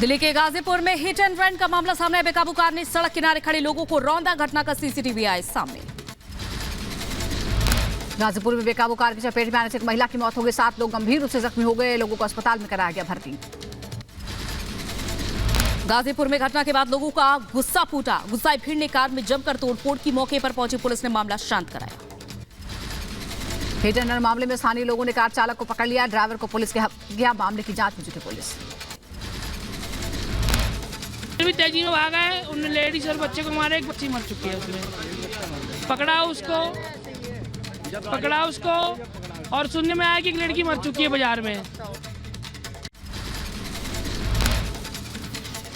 दिल्ली के गाजीपुर में hit and run का मामला सामने आया। बेकाबू कार ने सड़क किनारे खड़े लोगों को रौंदा। घटना का सीसीटीवी आए सामने। गाजीपुर में बेकाबू कार की चपेट में आने से एक महिला की मौत हो गई। 7 लोग गंभीर रूप से जख्मी हो गए। लोगों को अस्पताल में कराया गया भर्ती। गाजीपुर में घटना के बाद लोगों का गुस्सा फूटा। गुस्साई भीड़ ने कार में जमकर तोड़फोड़ की। मौके पर पहुंची पुलिस ने मामला शांत कराया। हिट एंड रन मामले में स्थानीय लोगों ने कार चालक को पकड़ लिया। ड्राइवर को पुलिस के गया। मामले की जांच में जुटी पुलिस। भी तेजी में भागा है। उन लेडीज और बच्चे को मारे। एक बच्ची मर चुकी है। उसमें पकड़ा उसको और सुनने में आया कि एक लड़की मर चुकी है बाजार में।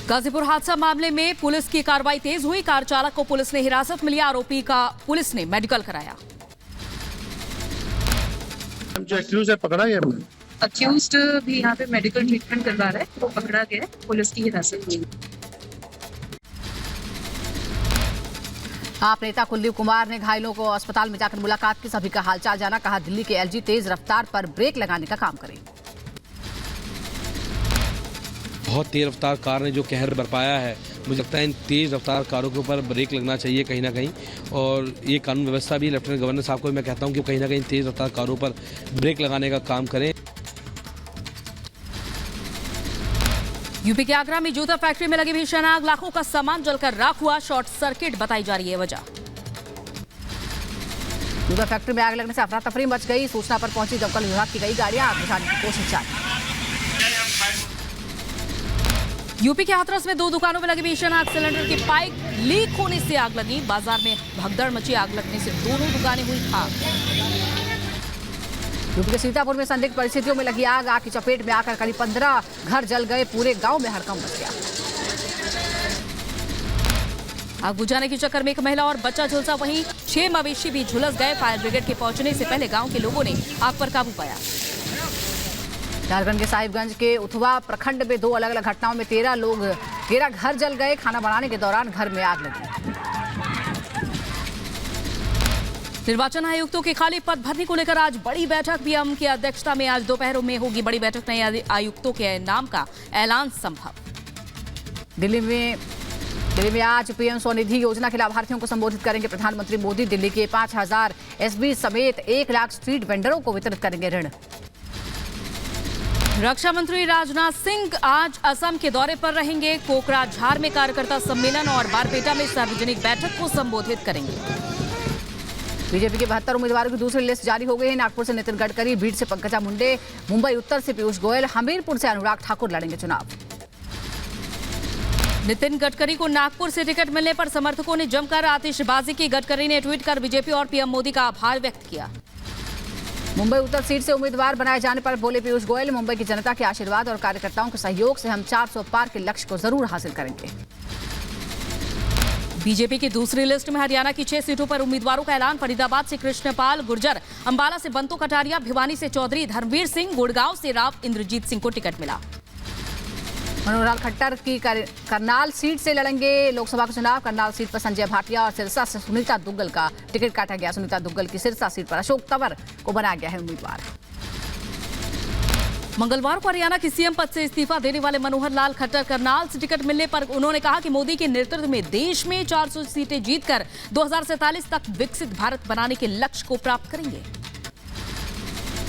गाजीपुर हादसा मामले में पुलिस की कार्रवाई तेज हुई। कार चालक को पुलिस ने हिरासत में लिया। आरोपी का पुलिस ने मेडिकल कराया। जो एक्यूज है पकड़ा गया। अक्यूज्ड भी यहाँ पे मेडिकल ट्रीटमेंट करवा रहा है। वो पकड़ा गया। पुलिस की हिरासत में। आप नेता कुलदीप कुमार ने घायलों को अस्पताल में जाकर मुलाकात की। सभी का हालचाल जाना। कहा दिल्ली के एलजी तेज रफ्तार पर ब्रेक लगाने का काम करें। बहुत तेज रफ्तार कार ने जो कहर बरपाया है, मुझे लगता है इन तेज रफ्तार कारों के ऊपर ब्रेक लगना चाहिए कहीं ना कहीं। और ये कानून व्यवस्था भी लेफ्टिनेंट गवर्नर साहब को मैं कहता हूं कि कहीं ना कहीं तेज रफ्तार कारों पर ब्रेक लगाने का काम करें। यूपी के आगरा में जूता फैक्ट्री में लगी भीषण आग। लाखों का सामान जलकर राख हुआ। शॉर्ट सर्किट बताई जा रही है वजह। जूता फैक्ट्री में आग लगने से अफरा तफरी मच गई। सूचना पर पहुंची दमकल विभाग की कई गाड़ियां आग बुझाने की कोशिश जारी। यूपी के हाथरस में 2 दुकानों में लगी भीषण आग। सिलेंडर की पाइप लीक होने से आग लगी। बाजार में भगदड़ मची। आग लगने से दोनों दुकानें हुई खाक। यूपी के सीतापुर में संदिग्ध परिस्थितियों में लगी आग। आग की चपेट में आकर करीब 15 घर जल गए। पूरे गांव में हड़कंप मच गया। आग बुझाने के चक्कर में एक महिला और बच्चा झुलसा। वहीं 6 मवेशी भी झुलस गए। फायर ब्रिगेड के पहुंचने से पहले गांव के लोगों ने आग पर काबू पाया। झारखंड के साहिबगंज के उथवा प्रखंड में 2 अलग अलग घटनाओं में 13 घर जल गए। खाना बनाने के दौरान घर में आग लगी। निर्वाचन आयुक्तों के खाली पद भरने को लेकर आज बड़ी बैठक। पीएम की अध्यक्षता में आज दोपहर में होगी बड़ी बैठक। नए आयुक्तों के नाम का ऐलान संभव। दिल्ली में आज पीएम स्वनिधि योजना के लाभार्थियों को संबोधित करेंगे प्रधानमंत्री मोदी। दिल्ली के 5000 एसबी समेत 1 लाख स्ट्रीट वेंडरों को वितरित करेंगे ऋण। रक्षा मंत्री राजनाथ सिंह आज असम के दौरे पर रहेंगे। कोकराझार में कार्यकर्ता सम्मेलन और बारपेटा में सार्वजनिक बैठक को संबोधित करेंगे। बीजेपी के 72 उम्मीदवारों की दूसरी लिस्ट जारी हो गई है। नागपुर से नितिन गडकरी, भीड़ से पंकजा मुंडे, मुंबई उत्तर से पीयूष गोयल, हमीरपुर से अनुराग ठाकुर लड़ेंगे चुनाव। नितिन गडकरी को नागपुर से टिकट मिलने पर समर्थकों ने जमकर आतिशबाजी की। गडकरी ने ट्वीट कर बीजेपी और पीएम मोदी का आभार व्यक्त किया। मुंबई उत्तर सीट से उम्मीदवार बनाए जाने पर बोले पीयूष गोयल, मुंबई की जनता के आशीर्वाद और कार्यकर्ताओं के सहयोग से हम 400 पार के लक्ष्य को जरूर हासिल करेंगे। बीजेपी की दूसरी लिस्ट में हरियाणा की 6 सीटों पर उम्मीदवारों का ऐलान। फरीदाबाद से कृष्णपाल गुर्जर, अंबाला से बंतु कटारिया, भिवानी से चौधरी धर्मवीर सिंह, गुड़गांव से राव इंद्रजीत सिंह को टिकट मिला। मनोहर लाल खट्टर की करनाल सीट से लड़ेंगे लोकसभा का चुनाव। करनाल सीट पर संजय भाटिया और सिरसा से सुनीता दुग्गल का टिकट काटा गया। सुनीता दुग्गल की सिरसा सीट पर अशोक तंवर को बनाया गया है उम्मीदवार। मंगलवार को हरियाणा की सीएम पद से इस्तीफा देने वाले मनोहर लाल खट्टर करनाल से टिकट मिलने पर उन्होंने कहा कि मोदी के नेतृत्व में देश में 400 सीटें जीतकर 2047 तक विकसित भारत बनाने के लक्ष्य को प्राप्त करेंगे।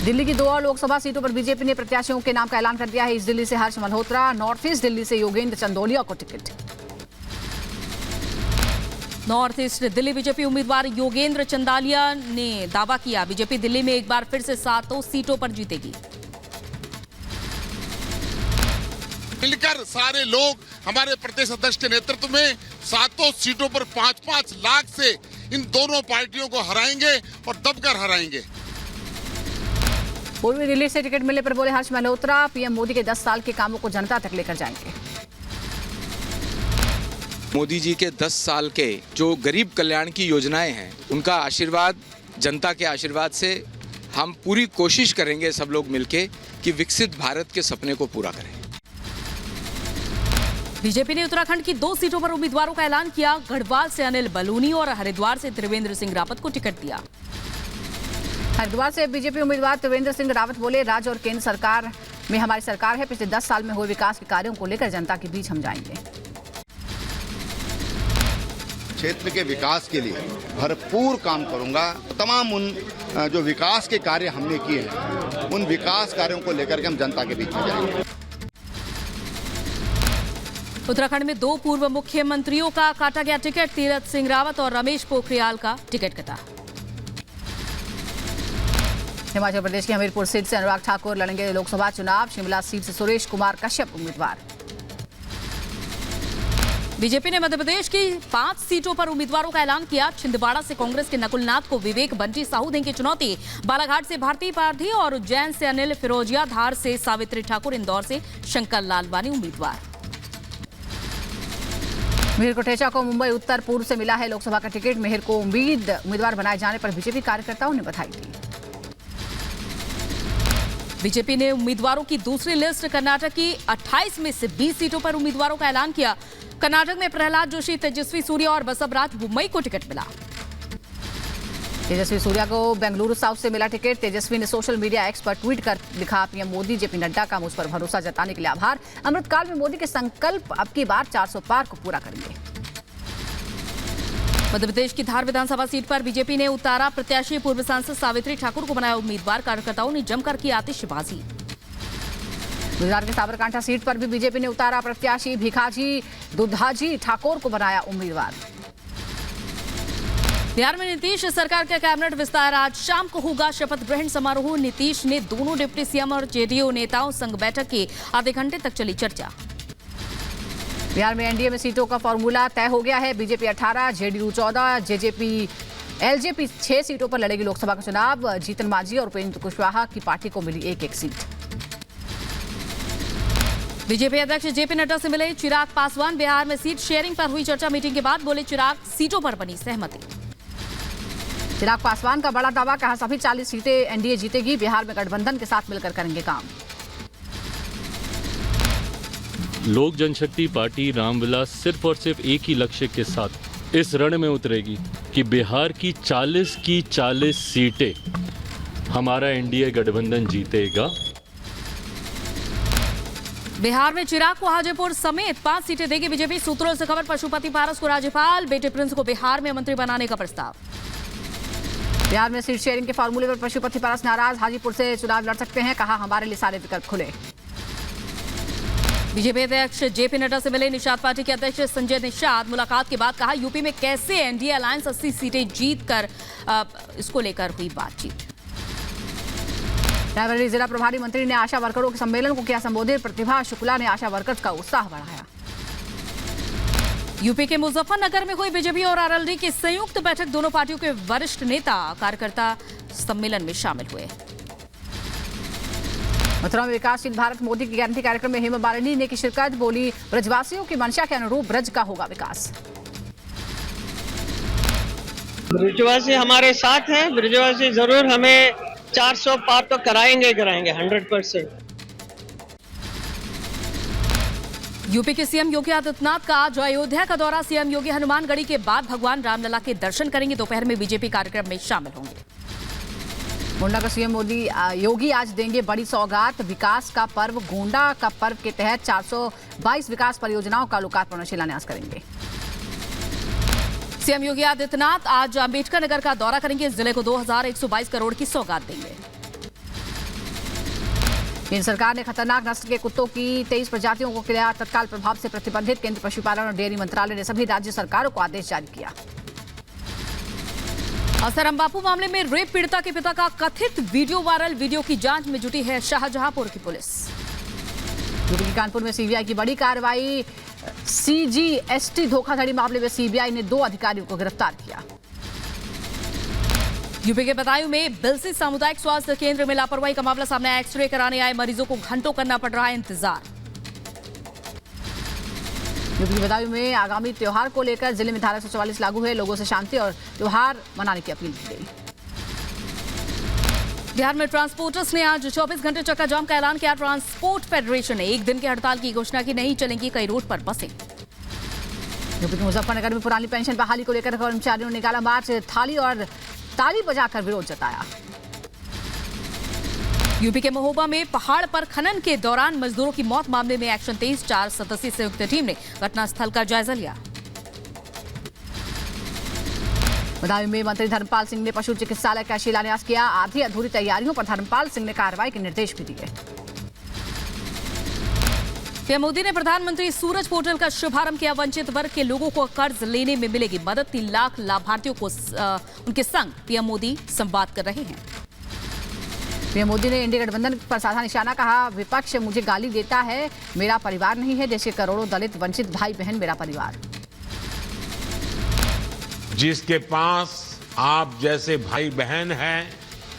दिल्ली की 2 और लोकसभा सीटों पर बीजेपी ने प्रत्याशियों के नाम का ऐलान कर दिया है। ईस्ट दिल्ली से हर्ष मल्होत्रा, नॉर्थ ईस्ट दिल्ली से योगेंद्र चंदोलिया को ticket. North east Delhi BJP उम्मीदवार योगेंद्र चंदालिया ने दावा किया, बीजेपी दिल्ली में एक बार फिर से 7 सीटों पर जीतेगी। मिलकर सारे लोग हमारे प्रदेश अध्यक्ष के नेतृत्व में 7 सीटों पर 5-5 लाख से इन दोनों पार्टियों को हराएंगे और दबकर हराएंगे। पूर्वी दिल्ली से टिकट मिलने पर बोले हर्ष मल्होत्रा, पीएम मोदी के 10 साल के कामों को जनता तक लेकर जाएंगे। मोदी जी के 10 साल के जो गरीब कल्याण की योजनाएं हैं, उनका आशीर्वाद, जनता के आशीर्वाद से हम पूरी कोशिश करेंगे सब लोग मिलके कि विकसित भारत के सपने को पूरा करें। बीजेपी ने उत्तराखंड की 2 सीटों पर उम्मीदवारों का ऐलान किया। गढ़वाल से अनिल बलूनी और हरिद्वार से त्रिवेंद्र सिंह रावत को टिकट दिया। हरिद्वार से बीजेपी उम्मीदवार त्रिवेंद्र सिंह रावत बोले, राज्य और केंद्र सरकार में हमारी सरकार है। पिछले 10 साल में हुए विकास के कार्यों को लेकर जनता के बीच हम जाएंगे। क्षेत्र के विकास के लिए भरपूर काम करूंगा। तमाम उन जो विकास के कार्य हमने किए हैं, उन विकास कार्यों को लेकर के हम जनता के बीच में जाएंगे। उत्तराखंड में 2 पूर्व मुख्यमंत्रियों का काटा गया टिकट। तीरथ सिंह रावत और रमेश पोखरियाल का टिकट कटा। हिमाचल प्रदेश की हमीरपुर सीट से अनुराग ठाकुर लड़ेंगे लोकसभा चुनाव। शिमला सीट से सुरेश कुमार कश्यप उम्मीदवार। बीजेपी ने मध्य प्रदेश की 5 सीटों पर उम्मीदवारों का ऐलान किया। छिंदवाड़ा से कांग्रेस के नकुलनाथ को विवेक बंटी साहू देंगे चुनौती। बालाघाट से भारती पारधी और उज्जैन से अनिल फिरोजिया, धार से सावित्री ठाकुर, इंदौर से शंकर लालवानी उम्मीदवार। मिहिर कोटेचा को मुंबई उत्तर पूर्व से मिला है लोकसभा का टिकट। मिहिर को उम्मीदवार बनाए जाने पर बीजेपी कार्यकर्ताओं ने बधाई दी। बीजेपी ने उम्मीदवारों की दूसरी लिस्ट कर्नाटक की 28 में से 20 सीटों पर उम्मीदवारों का ऐलान किया। कर्नाटक में प्रहलाद जोशी, तेजस्वी सूर्या और बसवराज बुम्मई को टिकट मिला। तेजस्वी सूर्या को बेंगलुरु साउथ से मिला टिकट। तेजस्वी ने सोशल मीडिया एक्स पर ट्वीट कर लिखा, पीएम मोदी जेपी नड्डा का मुझ पर भरोसा जताने के लिए आभार। अमृतकाल में मोदी के संकल्प अब की बार 400 पार को पूरा करेंगे। मध्य प्रदेश की धार विधानसभा सीट पर बीजेपी ने उतारा प्रत्याशी। पूर्व सांसद सावित्री ठाकुर को बनाया उम्मीदवार। कार्यकर्ताओं ने जमकर की आतिशबाजी। गुजरात के साबरकांठा सीट पर भी बीजेपी ने उतारा प्रत्याशी। भिखाजी दुधाजी ठाकुर को बनाया उम्मीदवार। बिहार में नीतीश सरकार का कैबिनेट विस्तार। आज शाम को होगा शपथ ग्रहण समारोह। नीतीश ने दोनों डिप्टी सीएम और जेडीयू नेताओं संग बैठक की। आधे घंटे तक चली चर्चा। बिहार में एनडीए में सीटों का फॉर्मूला तय हो गया है। बीजेपी 18, जेडीयू 14, एलजेपी 6 सीटों पर लड़ेगी लोकसभा का चुनाव। जीतन मांझी और उपेंद्र कुशवाहा की पार्टी को मिली 1-1 सीट। बीजेपी अध्यक्ष जेपी नड्डा से मिले चिराग पासवान। बिहार में सीट शेयरिंग पर हुई चर्चा। मीटिंग के बाद बोले चिराग, सीटों पर बनी सहमति। चिराग पासवान का बड़ा दावा, कहा सभी 40 सीटें एनडीए जीतेगी। बिहार में गठबंधन के साथ मिलकर करेंगे काम। लोक जनशक्ति पार्टी रामविलास सिर्फ और सिर्फ एक ही लक्ष्य के साथ इस रण में उतरेगी कि बिहार की 40 सीटें हमारा एनडीए गठबंधन जीतेगा। बिहार में चिराग को हाजीपुर समेत 5 सीटें देगी बीजेपी। सूत्रों से खबर, पशुपति पारस को राज्यपाल, बेटे प्रिंस को बिहार में मंत्री बनाने का प्रस्ताव। बिहार में सीट शेयरिंग के फॉर्मूले पर पशुपति पारस नाराज। हाजीपुर से चुनाव लड़ सकते हैं, कहा हमारे लिए सारे विकल्प खुले। बीजेपी अध्यक्ष जेपी नड्डा से मिले निषाद पार्टी के अध्यक्ष संजय निषाद। मुलाकात के बाद कहा, यूपी में कैसे एनडीए अलायंस 80 सीटें जीत कर इसको लेकर हुई बातचीत। रायबरेली जिला प्रभारी मंत्री ने आशा वर्करों के सम्मेलन को किया संबोधित। प्रतिभा शुक्ला ने आशा वर्कर्स का उत्साह बढ़ाया। यूपी के मुजफ्फरनगर में हुई बीजेपी और आरएलडी की संयुक्त बैठक। दोनों पार्टियों के वरिष्ठ नेता कार्यकर्ता सम्मेलन में शामिल हुए। मथुरा में विकासशील भारत मोदी की गारंटी कार्यक्रम में हेमा मालिनी ने की शिरकत। बोली, ब्रजवासियों की मंशा के अनुरूप ब्रज का होगा विकास। ब्रजवासी हमारे साथ हैं। ब्रजवासी जरूर हमें 400 पार तो कराएंगे 100%। यूपी के सीएम योगी आदित्यनाथ का आज अयोध्या का दौरा। सीएम योगी हनुमानगढ़ी के बाद भगवान रामलला के दर्शन करेंगे। दोपहर में बीजेपी कार्यक्रम में शामिल होंगे। गोंडा का सीएम योगी आज देंगे बड़ी सौगात। विकास का पर्व गोंडा का पर्व के तहत 422 विकास परियोजनाओं का लोकार्पण और शिलान्यास करेंगे। सीएम योगी आदित्यनाथ आज अंबेडकर नगर का दौरा करेंगे। जिले को 2122 करोड़ की सौगात देंगे। केंद्र सरकार ने खतरनाक नस्ल के कुत्तों की 23 प्रजातियों को किया तत्काल प्रभाव से प्रतिबंधित। केंद्र पशुपालन और डेयरी मंत्रालय ने सभी राज्य सरकारों को आदेश जारी किया। आसाराम बापू मामले में रेप पीड़िता के पिता का कथित वीडियो वायरल। वीडियो की जांच में जुटी है शाहजहांपुर की पुलिस। यूपी के कानपुर में सीबीआई की बड़ी कार्रवाई। सीजीएसटी धोखाधड़ी मामले में सीबीआई ने 2 अधिकारियों को गिरफ्तार किया। यूपी के बदायूं में बिलसी सामुदायिक स्वास्थ्य केंद्र में लापरवाही का मामला सामने आया। एक्सरे कराने आए मरीजों को घंटों करना पड़ रहा है इंतजार। यूपी के बदायूं में आगामी त्योहार को लेकर जिले में धारा 144 लागू है। लोगों से शांति और त्योहार मनाने की अपील की गई। बिहार में ट्रांसपोर्टर्स ने आज 24 घंटे चक्का जाम का ऐलान किया। ट्रांसपोर्ट फेडरेशन ने 1 दिन की हड़ताल की घोषणा की। नहीं चलेंगी कई रूट पर बसें। यूपी के मुजफ्फरनगर में पुरानी पेंशन बहाली को लेकर कर्मचारियों ने निकाला मार्च। थाली और ताली बजाकर विरोध जताया। यूपी के महोबा में पहाड़ पर खनन के दौरान मजदूरों की मौत मामले में एक्शन तेज। 4 सदस्यीय संयुक्त टीम ने घटनास्थल का जायजा लिया। बदायूं में मंत्री धर्मपाल सिंह ने पशु चिकित्सालय का शिलान्यास किया। आधी अधूरी तैयारियों पर धर्मपाल सिंह ने कार्रवाई के निर्देश भी दिए। पीएम मोदी ने प्रधानमंत्री सूरज पोर्टल का शुभारंभ किया। वंचित वर्ग के लोगों को कर्ज लेने में मिलेगी मदद। 3 लाख लाभार्थियों को उनके संग पीएम मोदी संवाद कर रहे हैं। पीएम मोदी ने इंडिया गठबंधन पर साधा निशाना। कहा, विपक्ष मुझे गाली देता है, मेरा परिवार नहीं है। देश के करोड़ों दलित वंचित भाई बहन मेरा परिवार। जिसके पास आप जैसे भाई बहन हैं,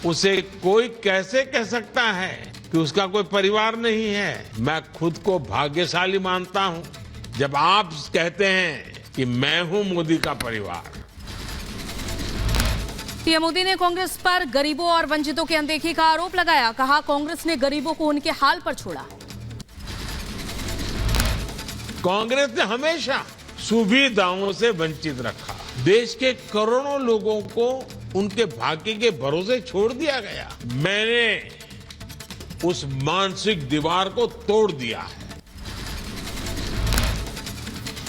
उसे कोई कैसे कह सकता है कि उसका कोई परिवार नहीं है। मैं खुद को भाग्यशाली मानता हूं जब आप कहते हैं कि मैं हूं मोदी का परिवार। पीएम मोदी ने कांग्रेस पर गरीबों और वंचितों की अनदेखी का आरोप लगाया। कहा, कांग्रेस ने गरीबों को उनके हाल पर छोड़ा। कांग्रेस ने हमेशा सुविधाओं से वंचित रखा। देश के करोड़ों लोगों को उनके भाग्य के भरोसे छोड़ दिया गया। मैंने उस मानसिक दीवार को तोड़ दिया है।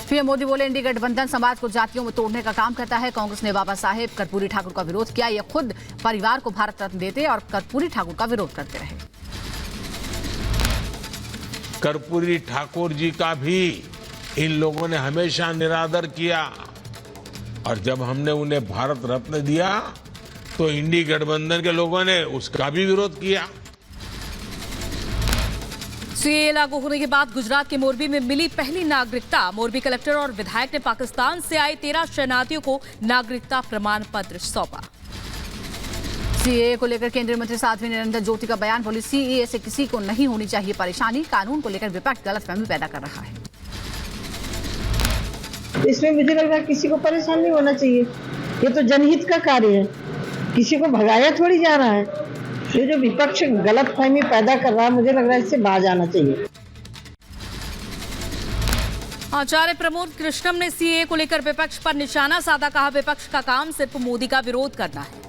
पीएम मोदी बोले, इंडिया गठबंधन समाज को जातियों में तोड़ने का काम करता है। कांग्रेस ने बाबा साहेब कर्पूरी ठाकुर का विरोध किया। ये खुद परिवार को भारत रत्न देते और कर्पूरी ठाकुर का विरोध करते रहे। कर्पूरी ठाकुर जी का भी इन लोगों ने हमेशा निरादर किया और जब हमने उन्हें भारत रत्न दिया तो इंडिया गठबंधन के लोगों ने उसका भी विरोध किया। सीएए लागू होने के बाद गुजरात के मोरबी में मिली पहली नागरिकता। मोरबी कलेक्टर और विधायक ने पाकिस्तान से आए 13 शरणार्थियों को नागरिकता प्रमाण पत्र सौंपा। सीएए को लेकर केंद्रीय मंत्री साध्वी निरंजन ज्योति का बयान। बोली, सीएए से किसी को नहीं होनी चाहिए परेशानी। कानून को लेकर विपक्ष गलतफहमी पैदा कर रहा है। इसमें मुझे लग रहा है किसी को परेशान नहीं होना चाहिए। ये तो जनहित का कार्य है, किसी को भगाया थोड़ी जा रहा है। ये जो विपक्ष गलतफहमी पैदा कर रहा है, मुझे लग रहा है इससे बाज आना चाहिए। आचार्य प्रमोद कृष्णम ने सीएए को लेकर विपक्ष पर निशाना साधा। कहा, विपक्ष का काम सिर्फ मोदी का विरोध करना है।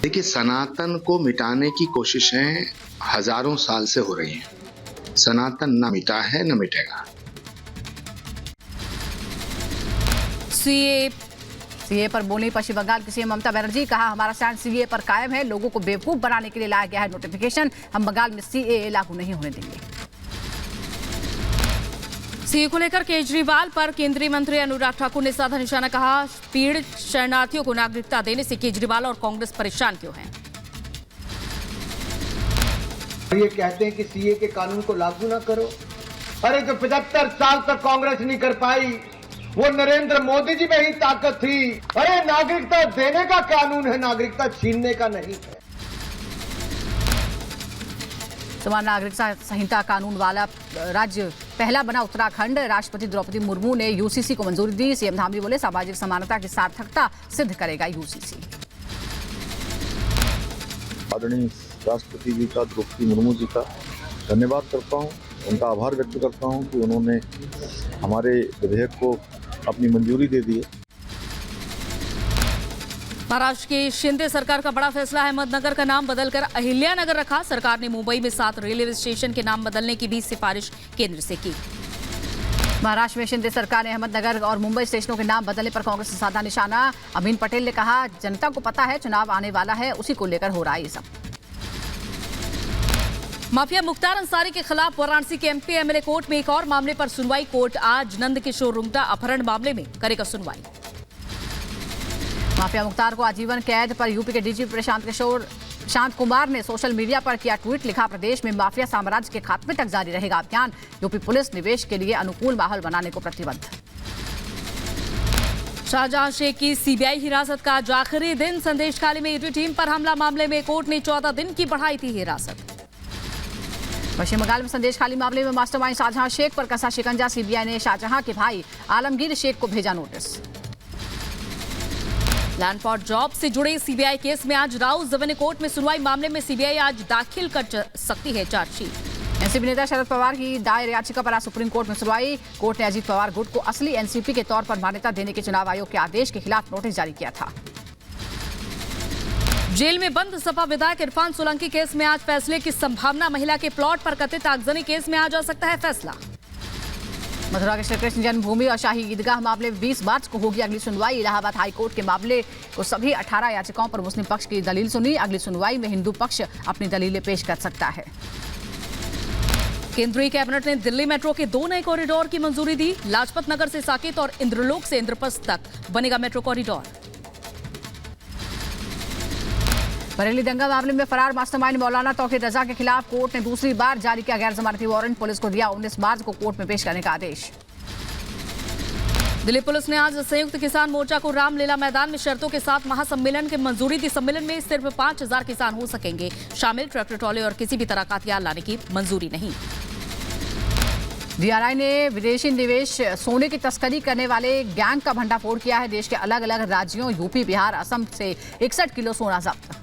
देखिए, सनातन को मिटाने की कोशिशें हजारों साल से हो रही हैं। सनातन न मिटा है न मिटेगा। सीए पर बोली पश्चिम बंगाल की सीएम ममता बनर्जी। कहा, हमारा स्टैंड सीए पर कायम है। लोगों को बेवकूफ बनाने के लिए लाया गया है नोटिफिकेशन। हम बंगाल में सीएए लागू नहीं होने देंगे। सीए को लेकर केजरीवाल पर केंद्रीय मंत्री अनुराग ठाकुर ने साधा निशाना। कहा, पीड़ित शरणार्थियों को नागरिकता देने से केजरीवाल और कांग्रेस परेशान क्यों हैं। ये कहते हैं कि सीए के कानून को लागू ना करो। अरे जो 75 साल तक कांग्रेस नहीं कर पाई, वो नरेंद्र मोदी जी में ही ताकत थी। अरे नागरिकता देने का कानून है, नागरिकता छीनने का नहीं है। समान नागरिकता संहिता कानून वाला राज्य पहला बना उत्तराखंड। राष्ट्रपति द्रौपदी मुर्मू ने यूसीसी को मंजूरी दी। सीएम धामी बोले, सामाजिक समानता की सार्थकता सिद्ध करेगा यूसीसी। आदरणीय राष्ट्रपति जी का, द्रौपदी मुर्मू जी का धन्यवाद करता हूं। उनका आभार व्यक्त करता हूं कि उन्होंने हमारे विधेयक को अपनी मंजूरी दे दी है। महाराष्ट्र की शिंदे सरकार का बड़ा फैसला। अहमदनगर का नाम बदलकर अहिल्यानगर रखा। सरकार ने मुंबई में 7 रेलवे स्टेशन के नाम बदलने की भी सिफारिश केंद्र से की। महाराष्ट्र में शिंदे सरकार ने अहमदनगर और मुंबई स्टेशनों के नाम बदलने पर कांग्रेस से साधा निशाना। अमीन पटेल ने कहा, जनता को पता है चुनाव आने वाला है, उसी को लेकर हो रहा है ये सब। माफिया मुख्तार अंसारी के खिलाफ वाराणसी के एमपी एमएलए कोर्ट में एक और मामले पर सुनवाई। कोर्ट आज नंद किशोर रुंगटा अपहरण मामले में करेगा सुनवाई। माफिया मुख्तार को आजीवन कैद पर यूपी के डीजीपी शांत कुमार ने सोशल मीडिया पर किया ट्वीट। लिखा, प्रदेश में माफिया साम्राज्य के खात्मे तक जारी रहेगा अभियान। यूपी पुलिस निवेश के लिए अनुकूल माहौल बनाने को प्रतिबद्ध। शाहजहां शेख की सीबीआई हिरासत का आज आखिरी दिन। संदेशखाली में ईडी टीम पर हमला मामले में कोर्ट ने 14 दिन की बढ़ाई थी हिरासत। पश्चिम बंगाल में संदेशखाली मामले में मास्टरमाइंड शाहजहां शेख पर कसा शिकंजा। सीबीआई ने शाहजहां के भाई आलमगीर शेख को भेजा नोटिस। लैंड फॉर जॉब से जुड़े सीबीआई केस में आज राउत रेवेन्यू कोर्ट में सुनवाई। मामले में सीबीआई आज दाखिल कर सकती है चार्जशीट। एनसीपी नेता शरद पवार की दायर याचिका पर आज सुप्रीम कोर्ट में सुनवाई। कोर्ट ने अजीत पवार गुट को असली एनसीपी के तौर पर मान्यता देने के चुनाव आयोग के आदेश के खिलाफ नोटिस जारी किया था। जेल में बंद सपा विधायक इरफान सोलंकी केस में आज फैसले की संभावना। महिला के प्लॉट पर कथित आगजनी केस में आज आ सकता है फैसला। मथुरा के श्री कृष्ण जन्मभूमि और शाही ईदगाह मामले में 20 मार्च को होगी अगली सुनवाई। इलाहाबाद हाईकोर्ट के मामले को सभी 18 याचिकाओं पर मुस्लिम पक्ष की दलील सुनी। अगली सुनवाई में हिंदू पक्ष अपनी दलीलें पेश कर सकता है। केंद्रीय कैबिनेट ने दिल्ली मेट्रो के 2 नए कॉरिडोर की मंजूरी दी। लाजपत नगर से साकेत और इंद्रलोक से इंद्रप्रस्थ तक बनेगा मेट्रो कॉरिडोर। बरेली दंगा मामले में फरार मास्टरमाइंड मौलाना तौकीर रजा के खिलाफ कोर्ट ने दूसरी बार जारी किया गैर जमानती वारंट। पुलिस को दिया 19 मार्च को कोर्ट में पेश करने का आदेश। दिल्ली पुलिस ने आज संयुक्त किसान मोर्चा को रामलीला मैदान में शर्तों के साथ महासम्मेलन की मंजूरी दी। सम्मेलन में सिर्फ 5000 किसान हो सकेंगे शामिल। ट्रैक्टर ट्रॉले और किसी भी तरह का हथियार लाने की मंजूरी नहीं। डीआरआई ने विदेशी निवेश सोने की तस्करी करने वाले गैंग का भंडाफोड़ किया है। देश के अलग अलग राज्यों यूपी, बिहार, असम से 61 किलो सोना जब्त।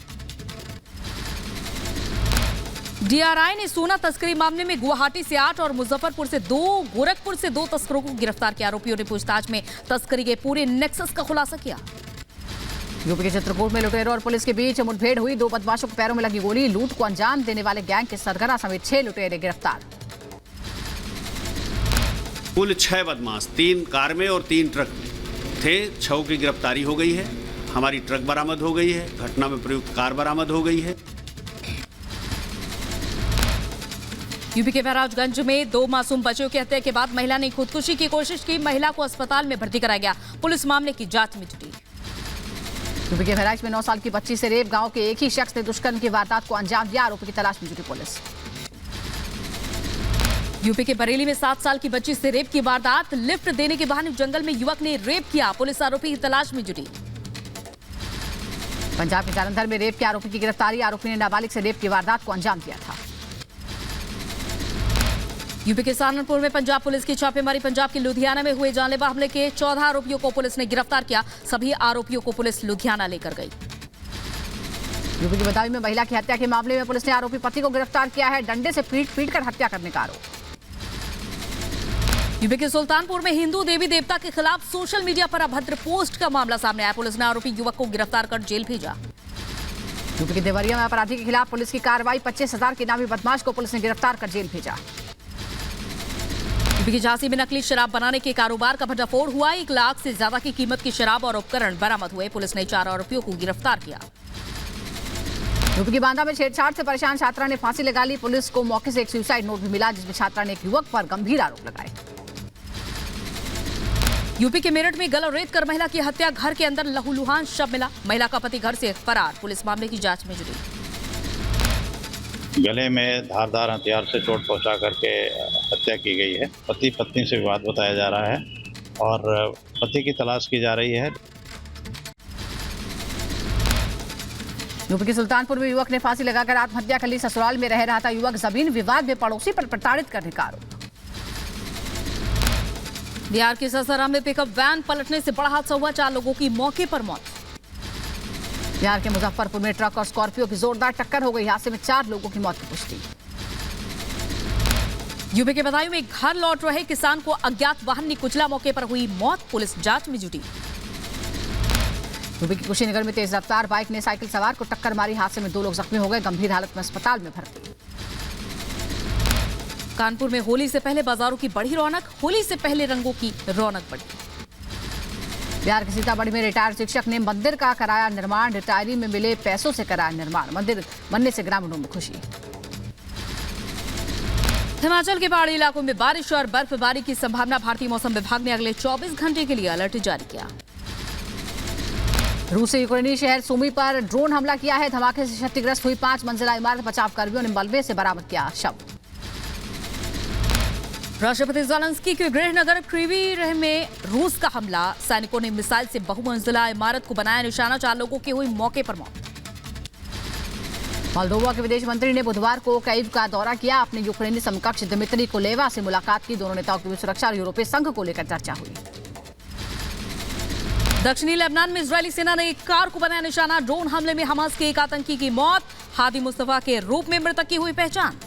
डीआरआई ने सोना तस्करी मामले में गुवाहाटी से 8 और मुजफ्फरपुर से 2, गोरखपुर से 2 तस्करों को गिरफ्तार किया। आरोपियों ने पूछताछ में तस्करी के पूरे नेक्सस का खुलासा किया। यूपी के चित्रकूट में लुटेरों और पुलिस के बीच मुठभेड़ हुई। 2 बदमाशों के पैरों में लगी गोली। लूट को अंजाम देने वाले गैंग के सरगना समेत 6 लुटेरे गिरफ्तार। कुल 6 बदमाश 3 कार में और 3 ट्रक में थे। 6 की गिरफ्तारी हो गई है। हमारी ट्रक बरामद हो गई है। घटना में प्रयुक्त कार बरामद हो गई है। यूपी के महराजगंज में 2 मासूम बच्चों की हत्या के बाद महिला ने खुदकुशी की कोशिश की। महिला को अस्पताल में भर्ती कराया गया। पुलिस मामले की जांच में जुटी। यूपी के बहराइच में 9 साल की बच्ची से रेप। गांव के एक ही शख्स ने दुष्कर्म की वारदात को अंजाम दिया। आरोपी की तलाश में जुटी पुलिस। यूपी के बरेली में 7 साल की बच्ची से रेप की वारदात। लिफ्ट देने के बहाने जंगल में युवक ने रेप किया। पुलिस आरोपी की तलाश में जुटी। पंजाब के जालंधर में रेप के आरोपी की गिरफ्तारी। आरोपी ने नाबालिग से रेप की वारदात को अंजाम दिया था। यूपी के सहारनपुर में पंजाब पुलिस की छापेमारी। पंजाब के लुधियाना में हुए जानलेवा हमले के 14 आरोपियों को पुलिस ने गिरफ्तार किया। सभी आरोपियों को पुलिस लुधियाना लेकर गई। यूपी की बदायूं में महिला की हत्या के मामले में पुलिस ने आरोपी पति को गिरफ्तार किया है। डंडे से पीट कर हत्या करने का आरोप। यूपी के सुल्तानपुर में हिंदू देवी देवता के खिलाफ सोशल मीडिया पर अभद्र पोस्ट का मामला सामने आया। पुलिस ने आरोपी युवक को गिरफ्तार कर जेल भेजा। यूपी के देवरिया में अपराधी के खिलाफ पुलिस की कार्रवाई। 25,000 के नामी बदमाश को पुलिस ने गिरफ्तार कर जेल भेजा। यूपी की झांसी में नकली शराब बनाने के कारोबार का भंडाफोड़ हुआ। 1 लाख से ज्यादा की कीमत की शराब और उपकरण बरामद हुए। पुलिस ने 4 आरोपियों को गिरफ्तार किया। यूपी की बांदा में छेड़छाड़ से परेशान छात्रा ने फांसी लगा ली। पुलिस को मौके से एक सुसाइड नोट भी मिला, जिसमें छात्रा ने एक युवक पर गंभीर आरोप लगाए। यूपी के मेरठ में गला रेत कर महिला की हत्या। घर के अंदर लहूलुहान शव मिला। महिला का पति घर से फरार। पुलिस मामले की जांच में जुटी। गले में धारदार हथियार से चोट पहुंचा करके हत्या की गई है। पति पत्नी से विवाद बताया जा रहा है और पति की तलाश की जा रही है। यूपी के सुल्तानपुर में युवक ने फांसी लगाकर आत्महत्या कर ली। ससुराल में रह रहा था युवक। जमीन विवाद में पड़ोसी पर प्रताड़ित करने का आरोप। बिहार के सासाराम में पिकअप वैन पलटने से बड़ा हादसा हुआ। 4 लोगों की मौके पर मौत। बिहार के मुजफ्फरपुर में ट्रक और स्कॉर्पियो की जोरदार टक्कर हो गई। हादसे में 4 लोगों की मौत की पुष्टि। यूपी के बदायूं में घर लौट रहे किसान को अज्ञात वाहन ने कुचला। मौके पर हुई मौत। पुलिस जांच में जुटी। यूपी के कुशीनगर में तेज रफ्तार बाइक ने साइकिल सवार को टक्कर मारी। हादसे में 2 लोग जख्मी हो गए। गंभीर हालत में अस्पताल में भर्ती। कानपुर में होली से पहले बाजारों की बढ़ी रौनक। होली से पहले रंगों की रौनक बढ़ी। बिहार के सीतामढ़ी में रिटायर्ड शिक्षक ने मंदिर का कराया निर्माण। रिटायरी में मिले पैसों से कराया निर्माण। मंदिर बनने से ग्रामीणों में खुशी। हिमाचल के पहाड़ी इलाकों में बारिश और बर्फबारी की संभावना। भारतीय मौसम विभाग ने अगले 24 घंटे के लिए अलर्ट जारी किया। रूस से यूक्रेनी शहर सुमी पर ड्रोन हमला किया है। धमाके से क्षतिग्रस्त हुई 5 मंजिला इमारत। बचाव कर्मियों ने मलबे से बरामद किया शव। राष्ट्रपति ज़ेलेंस्की के गृहनगर क्रीवी में रूस का हमला। सैनिकों ने मिसाइल से बहुमंजिला इमारत को बनाया निशाना। 4 लोगों की हुई मौके पर मौत। मोल्दोवा के विदेश मंत्री ने बुधवार को कीव का दौरा किया। अपने यूक्रेनी समकक्ष दिमित्री कुलेवा से मुलाकात की। दोनों नेताओं के बीच सुरक्षा और यूरोपीय संघ को लेकर चर्चा हुई। दक्षिणी लेबनान में इजरायली सेना ने एक कार को बनाया निशाना। ड्रोन हमले में हमास के एक आतंकी की मौत। हादी मुस्तफा के रूप में मृतक की हुई पहचान।